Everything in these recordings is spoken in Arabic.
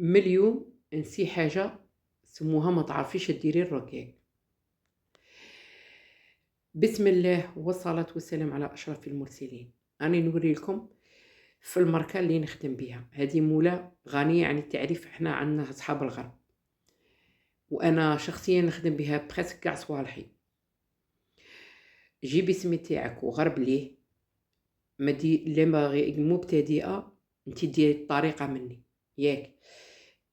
من اليوم نسي حاجة سموها ما تعرفيش ديري الرقاق. بسم الله والصلاة والسلام على أشرف المرسلين. راني نوري لكم في الماركة اللي نخدم بها. هذه مولة غنية عن التعريف، احنا عندنا أصحاب الغرب، وأنا شخصيا نخدم بها بريسك كاع صوالحي. جيبي سمي تاعك وغرب ليه، اللي باغي مبتدئة انتي ديري الطريقة مني ياك،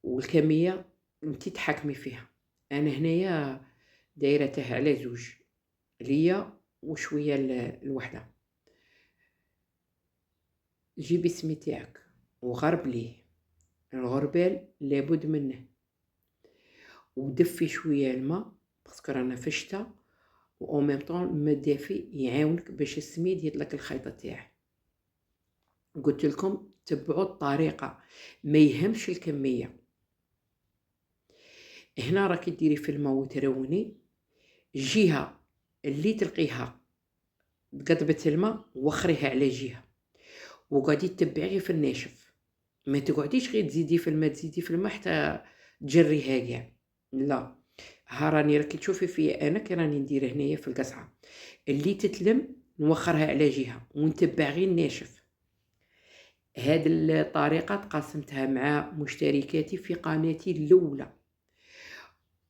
والكمية انتي تحكمي فيها. أنا هنايا دايرته على 2 ليا وشوية الوحدة. جيبي سمي تاعك وغرب ليه، الغربال لابد منه، ودفي شوية الماء باسكو رانا في الشتا، و او ميم طون الماء الدافي يعاونك باش السميد يطلق الخيطة تاعه. قلت لكم تبعوا الطريقة، ما يهمش الكمية. هنا راكي ديري في الماء وتروني الجهة اللي تلقيها بقطبة الماء وخريها على جهة، وقعدي تتبعي في الناشف. ما تقعديش غير تزيدي في الماء حتى تجريها كاع، لا. ها راني راكي تشوفي فيا انا كي راني ندير هنايا في القصعه اللي تتلم، نوخرها على جهه ونتبع غير الناشف. هاد الطريقه تقاسمتها مع مشتركاتي في قناتي الاولى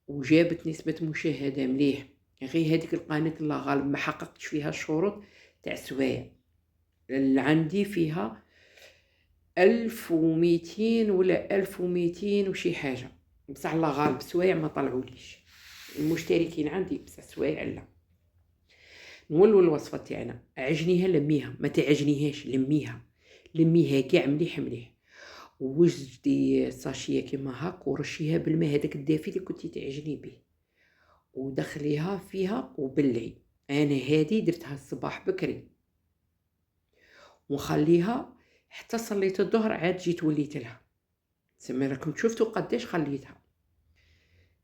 وجابت نسبه مشاهده مليح. غير هذيك القناه الله غالب ما حققتش فيها الشروط تاع سوايع، اللي عندي فيها 1200 ولا 1200 وشي حاجة، بصح الله غالب سوايع ما طلعوليش. المشتركين عندي بصح سوايع لا. نولوا الوصفة تاعنا، عجنيها لميها، ما تعجنيهاش لميها كاع مليح مليح، ووجدي ساشيه كيما هاك ورشيها بالماء هذاك الدافي اللي كنتي تعجني به، ودخليها فيها وبلعي. انا هذه درتها الصباح بكري وخليها حتى صليت الظهر، عاد جيت وليت لها. تسمى راكم شفتوا قداش خليتها،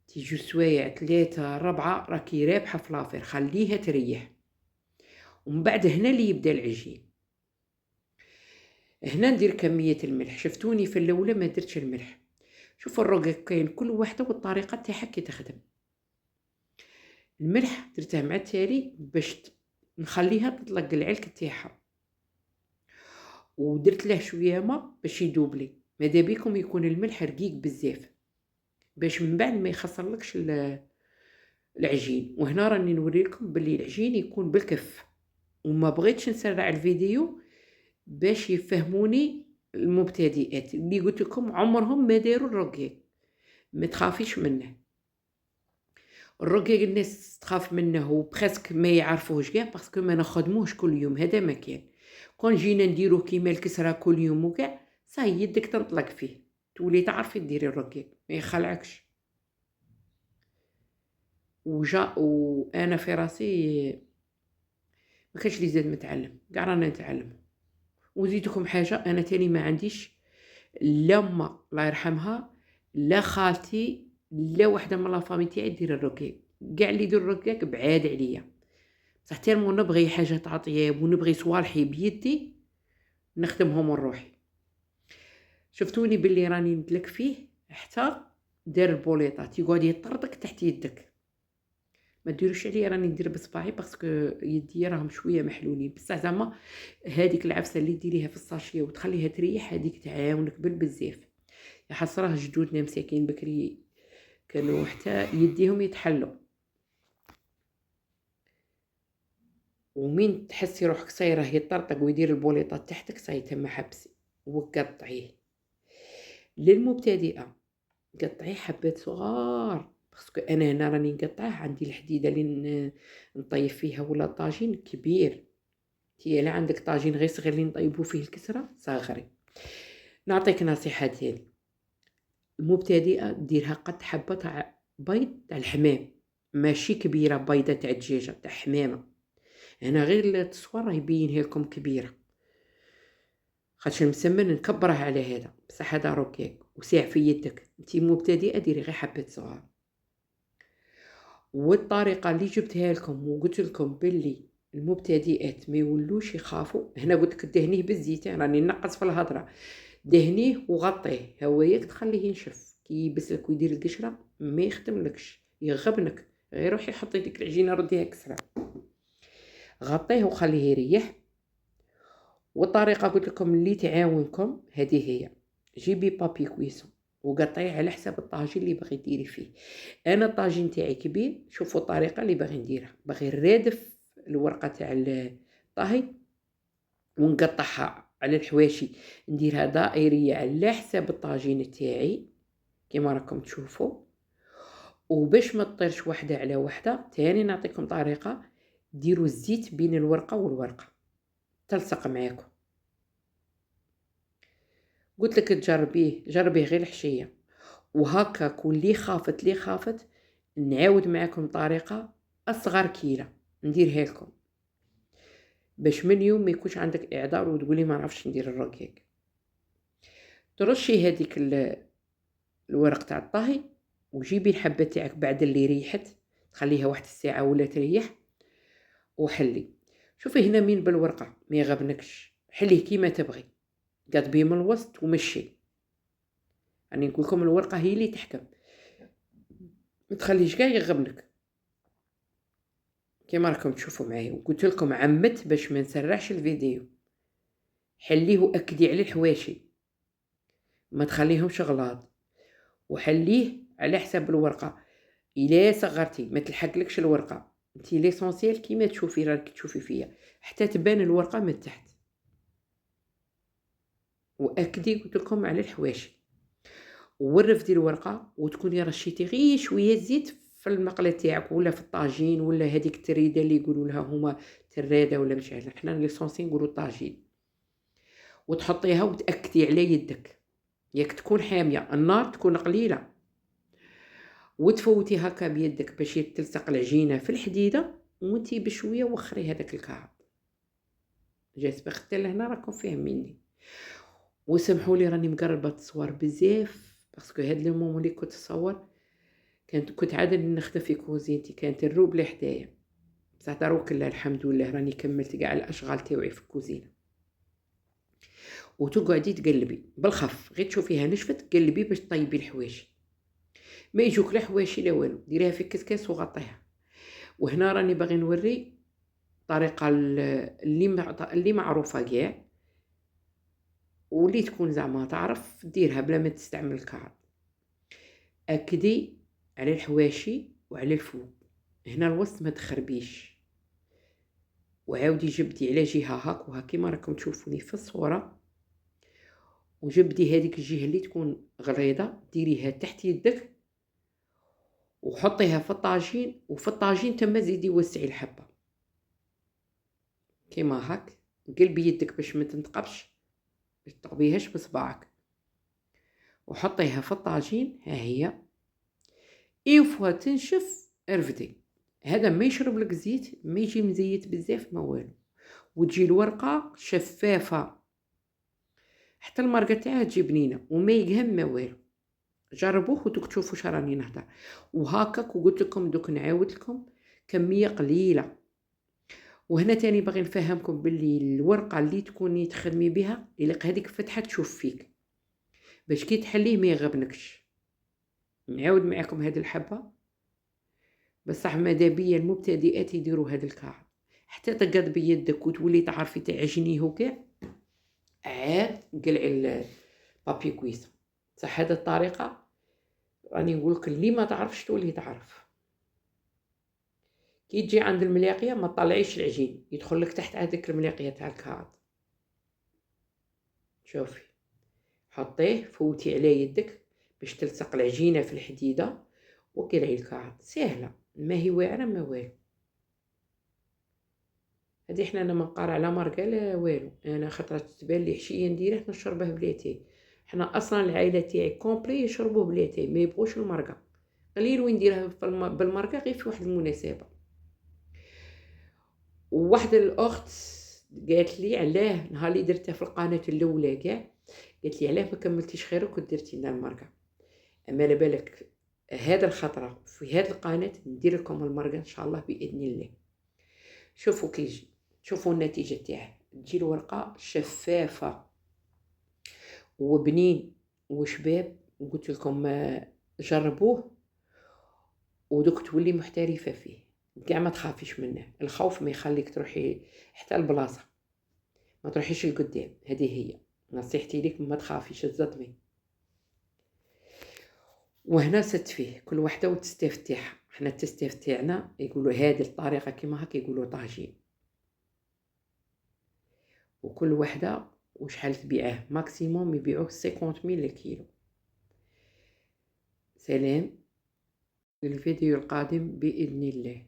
تيجو سوايع 3 4 راكي رابحه في لافير. خليها تريح، ومن بعد هنا اللي يبدا العجين. هنا ندير كميه الملح. شفتوني في الاولى ما درتش الملح. شوفوا الرقاق كاين كل واحده والطريقه تاعها كي تخدم. الملح درته مع التالي باش نخليها تطلق العلك تاعها، ودرت له شويه ماء باش يذوب لي. ماذا بيكم يكون الملح رقيق بزاف باش من بعد ما يخسرلكش العجين. وهنا راني نوريلكم باللي العجين يكون بالكف، وما بغيتش نسرع الفيديو باش يفهموني المبتدئات اللي قلت لكم عمرهم ما داروا الرقاق. ما تخافيش منه الرقاق، الناس تخاف منه وبرسك ما يعرفوهش كاع باسكو ما نخدموش كل يوم. هذا ما كان كون جينا نديروه كيما الكسره كل يوم وكاع صاي يدك تنطلق فيه، تولي تعرفي ديري الرقاق ما يخلعكش. وانا في راسي ما كانش لي زاد متعلم، كاع رانا نتعلم. وزيدكم حاجه، انا تاني ما عنديش لا ما الله يرحمها، لا خالتي، لا وحده من لا فامي تاعي دير الرقاق. كاع اللي يدير الرقاق بعاد عليا، بصح تالمو نبغي حاجه تاع طياب ونبغي صوالحي بيدي نخدمهم لروحي. شفتوني باللي راني ندلك فيه حتى دار البوليطات يقعد يطرطق تحت يدك. ما ديروش عليا راني ندير بصباعي باسكو يدي راهم شويه محلولين، بصح زعما هذيك العفسه اللي ديريها في الساشيه وتخليها تريح هذيك تعاونك بالبزاف. يا حسراه جدودنا مساكين بكري كانوا حتى يديهم يتحلوا. ومين تحسي روحك صايره يطرطق ويدير البوليطات تحتك صاي تم حبسي. وقطعيه للمبتدئه، قطعيه حبات صغار باسكو انا هنا راني نقطعه عندي الحديده اللي نطيف فيها ولا طاجين كبير. تي لا عندك طاجين غير صغير اللي نطيبو فيه الكسره صغري. نعطيك نصيحه تاني، المبتدئه ديرها قد حبه تاع بيض تاع الحمام، ماشي كبيره بيضه تاع دجاجه تاع حمامه. هنا غير التصوير راه يبينها لكم كبيره خاطش المسمن نكبره على هذا، بصح هذا رقاق وساع في يدك. انتي مبتدئه ديري غير حبه صغار. والطريقه اللي جبتها لكم وقلت لكم باللي المبتدئات ما يولوش يخافوا، هنا قلت لك دهنيه بالزيت، راني نقص في الهضره. دهنيه وغطيه، هواياك تخليه ينشف، كي يبس لك ويدير القشره ما يخدملكش، يغبنك. غير روحي حطي ديك العجينه رديها كسره، غطيه وخليه يريح. والطريقه قلت لكم اللي تعاونكم هذه هي، جيبي بابي كويسون وقطعيه على حساب الطاجين اللي باغي ديري فيه. انا الطاجين تاعي كبير، شوفوا الطريقه اللي باغي نديرها، باغي نرادف الورقه تاع الطهي ونقطعها على الحواشي، نديرها دائريه على حساب الطاجين تاعي كما راكم تشوفوا. وباش ما تطيرش واحده على واحده، تاني نعطيكم طريقه، ديروا الزيت بين الورقه والورقه تلصق معاكم. قلت لك جربيه غير الحشيه. وهكاك واللي خافت نعاود معاكم طريقه اصغر كيله نديرها لكم، باش من يوم ما يكونش عندك اعذار وتقولي ما نعرفش ندير الرقيق. ترشي هذيك الورق تاع الطهي، وجيبي الحبه تاعك بعد اللي ريحت، تخليها واحد الساعه ولا تريح، وحلي. شوفي هنا مين بالورقه ما يغبنكش، حليه كيما تبغي، قطبيه من الوسط ومشي. يعني نقول لكم الورقه هي اللي تحكم، ما تخليش كاع يغبنك كما راكم تشوفوا معايا. وقلت لكم عمت باش ما نسرعش الفيديو، حليه واكدي على الحواشي، ما تخليهمش غلاظ، وحليه على حساب الورقه. الا صغرتي ما تلحقلكش الورقه، انتي ليسونسيال كيما تشوفي راك تشوفي فيا، حتى تبان الورقه من تحت. واكدي قلت لكم على الحواشي، ورفدي الورقه وتكوني رشيتي غير شويه زيت في المقله تاعك ولا في الطاجين ولا هذيك التريده اللي يقولوا لها هما تراده ولا مش عارفه، حنا ليسونسي نقولوا طاجين. وتحطيها وتاكدي على يدك، ياك تكون حاميه، النار تكون قليله، وتفوتي هكا بيدك باش تلصق العجينه في الحديده، وانتي بشويه وخري هذاك الكعب. جاسبه حتى لهنا راكم فاهميني. وسمحوا لي راني مقربه التصوير بزاف، باسكو هاد لي مومون اللي كنت نصور كنت عاده نخدم في كوزينتي، كانت الروبله حدايا، بصح دروك لا الحمد لله راني كملت كاع الاشغال تاعي في الكوزينه. وتقعدي تقلبي بالخف، غير تشوفيها نشفت قلبي باش طيبي الحواشي، ما يجوك لا حواشي لا والو، ديريها في كسكاس وغطيها. وهنا راني باغي نوري طريقه اللي معروفه كاع، واللي تكون زعما تعرف ديرها بلا ما تستعمل الكعب. اكدي على الحواشي وعلى الفوق، هنا الوسط ما تخربيش، وعاودي جبدي على جهه هاك وهاك كيما راكم تشوفوني في الصوره، وجبدي هذيك الجهه اللي تكون غليظه ديريها تحت يدك وحطيها في الطاجين، وفي الطاجين تما زيدي وسعي الحبه كيما هاك، قلبي يدك باش ما تنتقبش، باش تقبيهاش بصباعك، وحطيها في الطاجين. ها هي ايوفوا تنشف ارفدي، هذا ما يشرب لك زيت، ما يجي مزيت بزاف ما والو، وتجي الورقه شفافه، حتى المرقه تاعها تجي بنينه وما يقهم ما والو. جربوه ودوك تشوفوا شراني نهضر. وهكاك وقلت لكم دوك نعاود لكم كميه قليله. وهنا تاني باغي نفهمكم باللي الورقه اللي تكوني تخدمي بها يليق هذيك فتحه تشوف فيك، باش كي تحليه ما يغبنكش. نعاود معكم هذه الحبه، بصح ماذا بيا المبتدئات يديروا هذا الكعب، حتى تقاد بيدك وتولي تعرفي تعجنيه وكاع، عاد قلعي البابي كويس. صح هذه الطريقه راني نقولك اللي ما تعرفش تولي تعرف. كي تجي عند الملاقيه ما تطلعيش العجين يدخل لك تحت هذيك الملاقيه تاع الكعب. شوفي حطيه فوتي على يدك باش تلصق العجينه في الحديده، وقلعي الكعب، سهله ما هي واعره ما والو. هذه حنا انا ما نقرا على ماركه لا والو، انا خاطر تبان لي حشيه نديره نشربه بلاتي. حنا اصلا العائله تاعي كومبلي يشربوه بلاتي، ما يبغوش الماركه، قليل وين نديرها بالماركه غير في واحد المناسبه. وواحد الاخت قالت لي علاه نهار اللي درتها في القناه الاولى كاع، قالت لي علاه ما كملتيش خيرك ودرتي لنا الماركه. اما على بالك هذا الخطره في هذه القناه ندير لكم الماركه ان شاء الله باذن الله. شوفوا كيجي، شوفوا النتيجه تاعه، تجي الورقه شفافه وبنين وشباب، وقلت لكم جربوه ودوك تولي محترفة فيه، كاع ما تخافيش منه. الخوف ما يخليك تروحي حتى البلاصة، ما تروحيش لقدام. هذه هي نصيحتي ليك، ما تخافيش تصدمي. وهنا ست فيه كل وحده والتستيف تاعها. حنا التستيف تاعنا يقولوا هذه الطريقه كيما هكا، يقولوا طاجين. وكل وحده وشحال تبيعه، ماكسيموم يبيعوه 50,000 الكيلو. سلام، الفيديو القادم باذن الله.